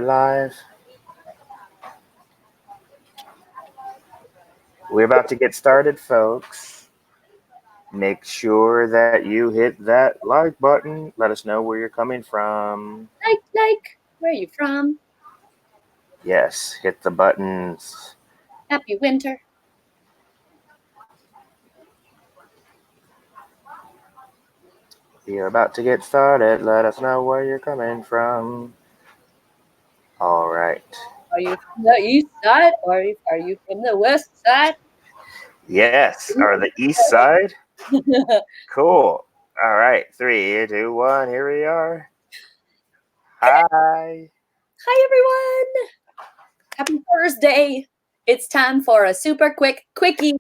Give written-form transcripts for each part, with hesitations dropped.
Live. We're about to get started, folks. Make sure that you hit that like button. Let us know where you're coming from. Where are you from? Yes, hit the buttons. Happy winter. We are about to get started. Let us know where you're coming from. All right. Are you from the east side or are you from the west side? Yes, or the east side. Cool. All right. 3, 2, 1. Here we are. Hi. Hi, everyone. Happy Thursday. It's time for a super quick quickie.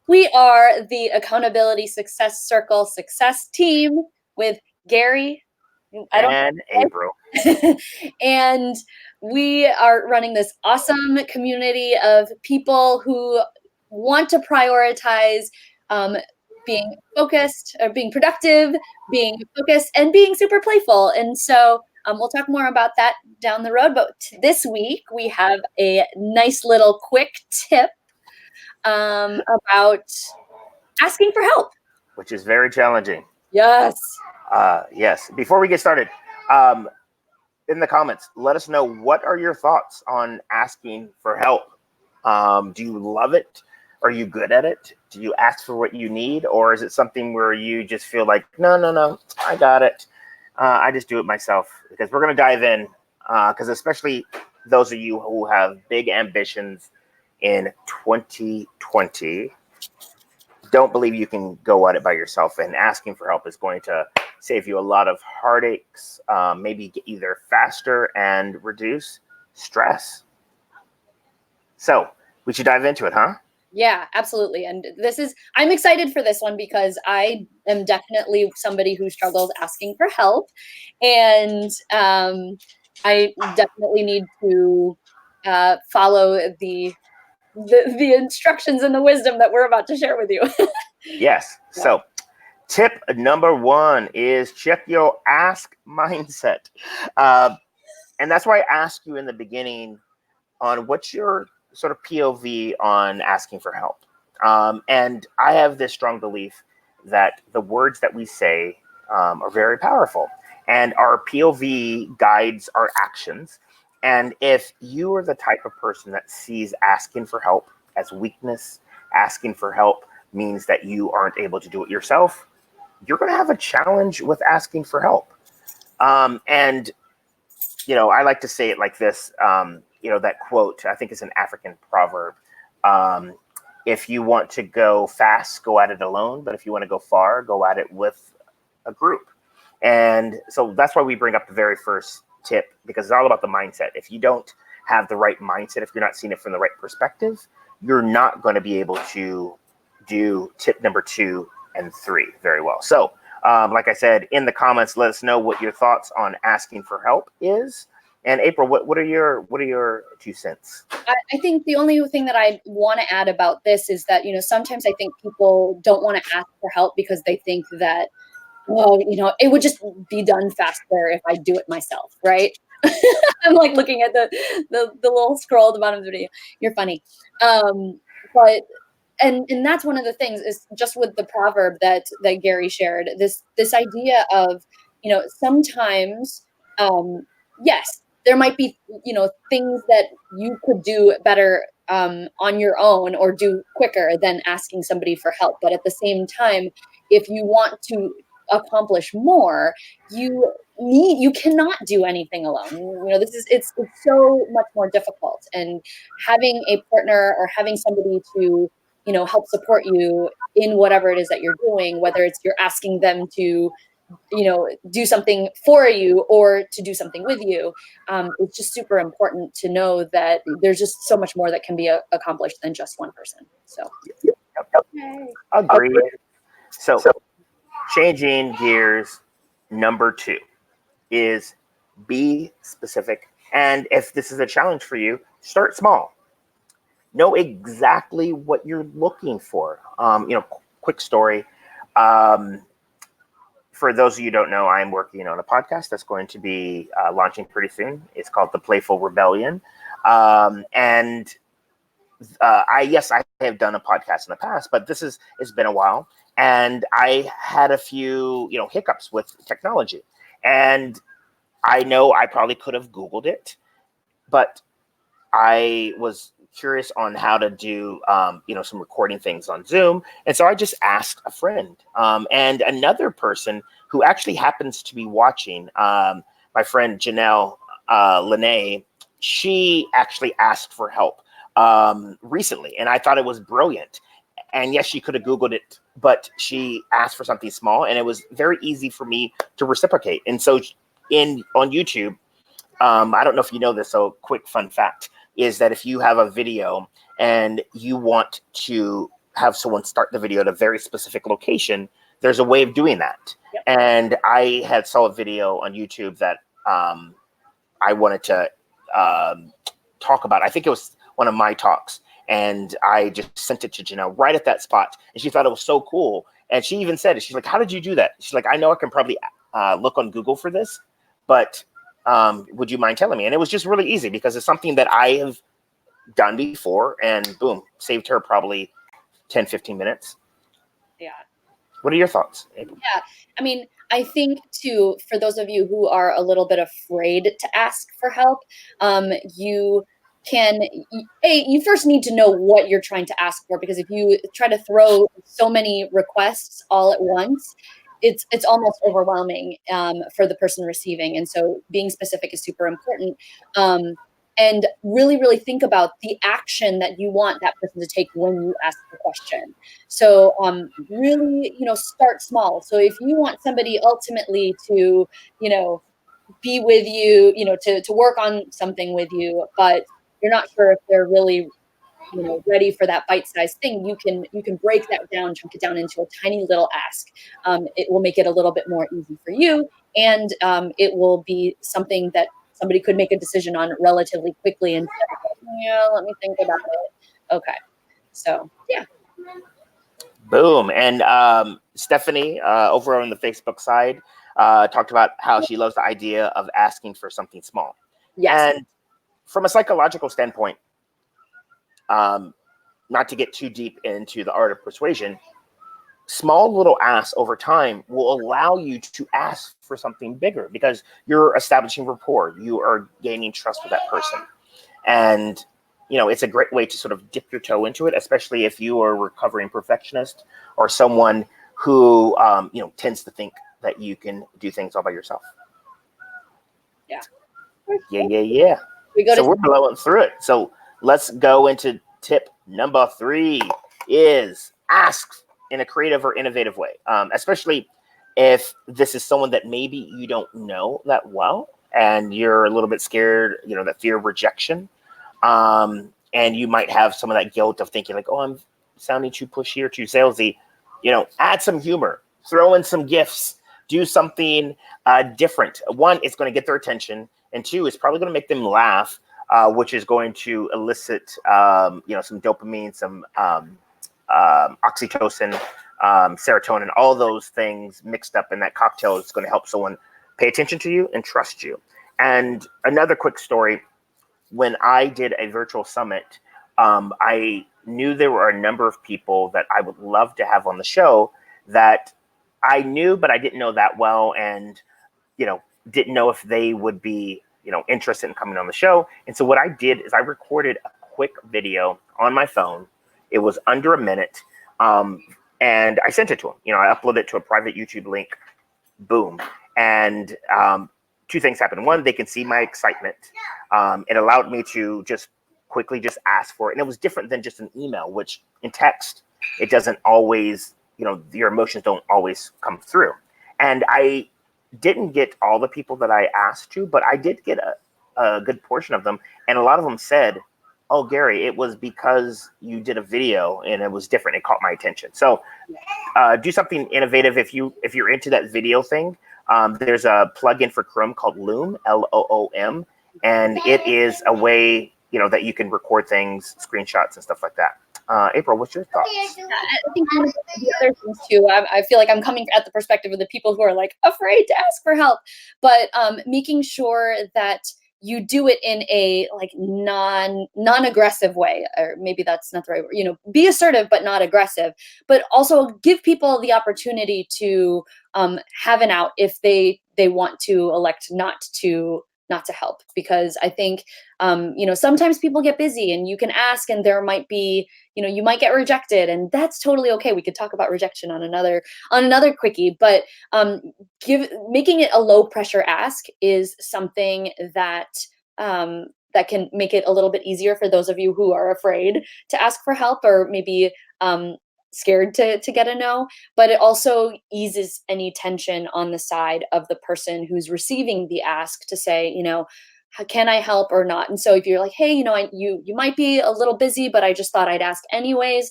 We are the Accountability Success Circle Success Team with Gary And Apryl. and we are running this awesome community of people who want to prioritize being focused or being productive, being focused, and being super playful. And so we'll talk more about that down the road. But this week we have a nice little quick tip about asking for help. Which is very challenging. Yes. Yes. Before we get started, in the comments, let us know, what are your thoughts on asking for help? Do you love it? Are you good at it? Do you ask for what you need? Or is it something where you just feel like, no, I got it. I just do it myself? Because we're going to dive in, because especially those of you who have big ambitions in 2020, don't believe you can go at it by yourself, and asking for help is going to save you a lot of heartaches, maybe get you there faster and reduce stress. So we should dive into it, huh? Yeah, absolutely. And I'm excited for this one because I am definitely somebody who struggles asking for help. And I definitely need to follow the instructions and the wisdom that we're about to share with you. Yes. Yeah. So tip number 1 is check your ask mindset. And that's why I asked you in the beginning on what's your sort of POV on asking for help. And I have this strong belief that the words that we say are very powerful, and our POV guides our actions. And if you are the type of person that sees asking for help as weakness, asking for help means that you aren't able to do it yourself, you're going to have a challenge with asking for help. And, I like to say it like this, that quote, I think it's an African proverb. If you want to go fast, go at it alone. But if you want to go far, go at it with a group. And so that's why we bring up the very first tip, because it's all about the mindset. If you don't have the right mindset, if you're not seeing it from the right perspective, you're not going to be able to do tip number 2 and 3 very well. So, like I said, in the comments, let us know what your thoughts on asking for help is. And Apryl, what are your 2 cents? I think the only thing that I want to add about this is that, sometimes I think people don't want to ask for help because they think that, well, it would just be done faster if I do it myself, right? I'm like looking at the little scroll at the bottom of the video. You're funny. But and that's one of the things, is just with the proverb that Gary shared, this idea of, sometimes, yes, there might be, things that you could do better on your own or do quicker than asking somebody for help. But at the same time, if you want to accomplish more, you cannot do anything alone. It's so much more difficult. And having a partner or having somebody to help support you in whatever it is that you're doing, whether it's you're asking them to do something for you or to do something with you, it's just super important to know that there's just so much more that can be accomplished than just one person. So Agreed. So changing gears, number 2 is be specific. And if this is a challenge for you, start small. Know exactly what you're looking for. Quick story. for those of you who don't know, I'm working on a podcast that's going to be launching pretty soon. It's called The Playful Rebellion. And I have done a podcast in the past, but it's been a while. And I had a few, hiccups with technology. And I know I probably could have Googled it, but I was curious on how to do, some recording things on Zoom. And so I just asked a friend and another person who actually happens to be watching, my friend Janelle Lene. She actually asked for help recently, and I thought it was brilliant. And yes, she could have Googled it, but she asked for something small, and it was very easy for me to reciprocate. And so on YouTube, I don't know if you know this, so quick fun fact is that if you have a video and you want to have someone start the video at a very specific location, there's a way of doing that. Yep. And I had saw a video on YouTube that I wanted to talk about. I think it was one of my talks, and I just sent it to Janelle right at that spot, and she thought it was so cool. And she even said it. She's like, "How did you do that?" She's like, "I know I can probably look on Google for this, but would you mind telling me?" And it was just really easy because it's something that I have done before, and boom, saved her probably 10, 15 minutes. Yeah. What are your thoughts, April? Yeah. I mean, I think too, for those of you who are a little bit afraid to ask for help, you first need to know what you're trying to ask for, because if you try to throw so many requests all at once, it's almost overwhelming for the person receiving. And so being specific is super important. And really, really think about the action that you want that person to take when you ask the question. So really, start small. So if you want somebody ultimately to, be with you, to work on something with you, but you're not sure if they're really ready for that bite-sized thing, you can break that down, chunk it down into a tiny little ask. It will make it a little bit more easy for you, and it will be something that somebody could make a decision on relatively quickly and let me think about it. Okay, so yeah. Boom. And Stephanie over on the Facebook side talked about how she loves the idea of asking for something small. Yes. And from a psychological standpoint, not to get too deep into the art of persuasion, small little asks over time will allow you to ask for something bigger because you're establishing rapport. You are gaining trust with that person. And, it's a great way to sort of dip your toe into it, especially if you are a recovering perfectionist or someone who, tends to think that you can do things all by yourself. Yeah. Yeah. We're blowing through it. So let's go into tip number 3 is ask in a creative or innovative way, especially if this is someone that maybe you don't know that well and you're a little bit scared, that fear of rejection. And you might have some of that guilt of thinking like, oh, I'm sounding too pushy or too salesy. Add some humor, throw in some gifts, do something different. One, it's going to get their attention. And 2, it's probably going to make them laugh, which is going to elicit, some dopamine, some oxytocin, serotonin, all those things mixed up in that cocktail is going to help someone pay attention to you and trust you. And another quick story, when I did a virtual summit, I knew there were a number of people that I would love to have on the show that I knew, but I didn't know that well. And, didn't know if they would be, interested in coming on the show. And so what I did is I recorded a quick video on my phone. It was under a minute. And I sent it to them. I uploaded it to a private YouTube link. Boom. And 2 things happened. One, they can see my excitement. It allowed me to just quickly just ask for it. And it was different than just an email, which in text, it doesn't always, your emotions don't always come through. And I didn't get all the people that I asked to, but I did get a good portion of them. And a lot of them said, oh, Gary, it was because you did a video and it was different. It caught my attention. So do something innovative. If you're into that video thing, there's a plugin for Chrome called Loom, Loom. And it is a way, that you can record things, screenshots and stuff like that. April, what's your thoughts? I think one of the other things too, I feel like I'm coming at the perspective of the people who are like afraid to ask for help, but making sure that you do it in a like non-aggressive way, or maybe that's not the right word. Be assertive but not aggressive, but also give people the opportunity to have an out if they want to elect not to help, because I think sometimes people get busy and you can ask and there might be, you might get rejected, and that's totally okay. We could talk about rejection on another quickie, but making it a low pressure ask is something that that can make it a little bit easier for those of you who are afraid to ask for help, or maybe scared to get a no. But it also eases any tension on the side of the person who's receiving the ask to say, can I help or not? And so if you're like, hey, you might be a little busy, but I just thought I'd ask anyways.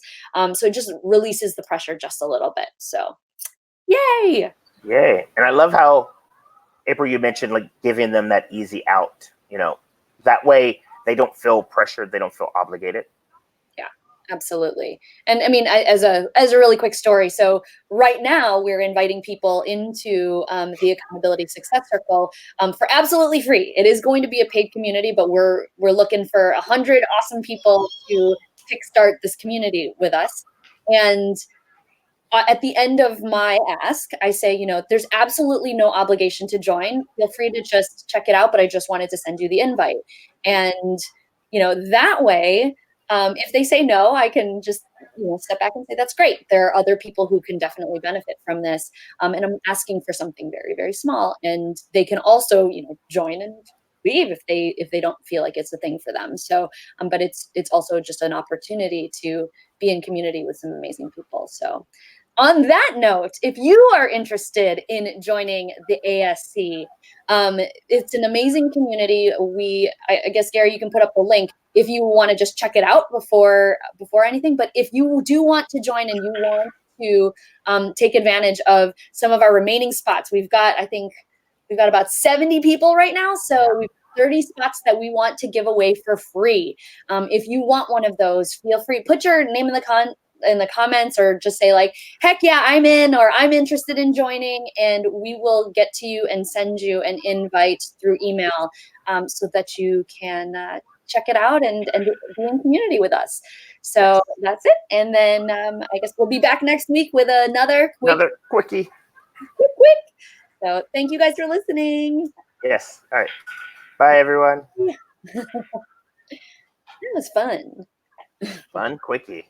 So it just releases the pressure just a little bit. So yay. Yay. And I love how, April, you mentioned like giving them that easy out, that way they don't feel pressured. They don't feel obligated. Absolutely. And I mean, as a really quick story, so right now we're inviting people into the Accountability Success Circle for absolutely free. It is going to be a paid community, but we're looking for 100 awesome people to kickstart this community with us. And at the end of my ask, I say, there's absolutely no obligation to join. Feel free to just check it out, but I just wanted to send you the invite. And, that way, if they say no, I can just step back and say, that's great. There are other people who can definitely benefit from this. And I'm asking for something very, very small. And they can also, join and leave if they don't feel like it's a thing for them. So, but it's also just an opportunity to be in community with some amazing people. So on that note, if you are interested in joining the ASC, it's an amazing community. I guess, Gary, you can put up the link if you want to just check it out before anything. But if you do want to join and you want to take advantage of some of our remaining spots, I think we've got about 70 people right now. So we've 30 spots that we want to give away for free. If you want one of those, feel free, put your name in the comments, or just say like, heck yeah, I'm in, or I'm interested in joining, and we will get to you and send you an invite through email so that you can check it out and be in community with us. So that's it. And then I guess we'll be back next week with another quickie. Quick. So thank you guys for listening. Yes. All right. Bye, everyone. That was fun. Fun quickie.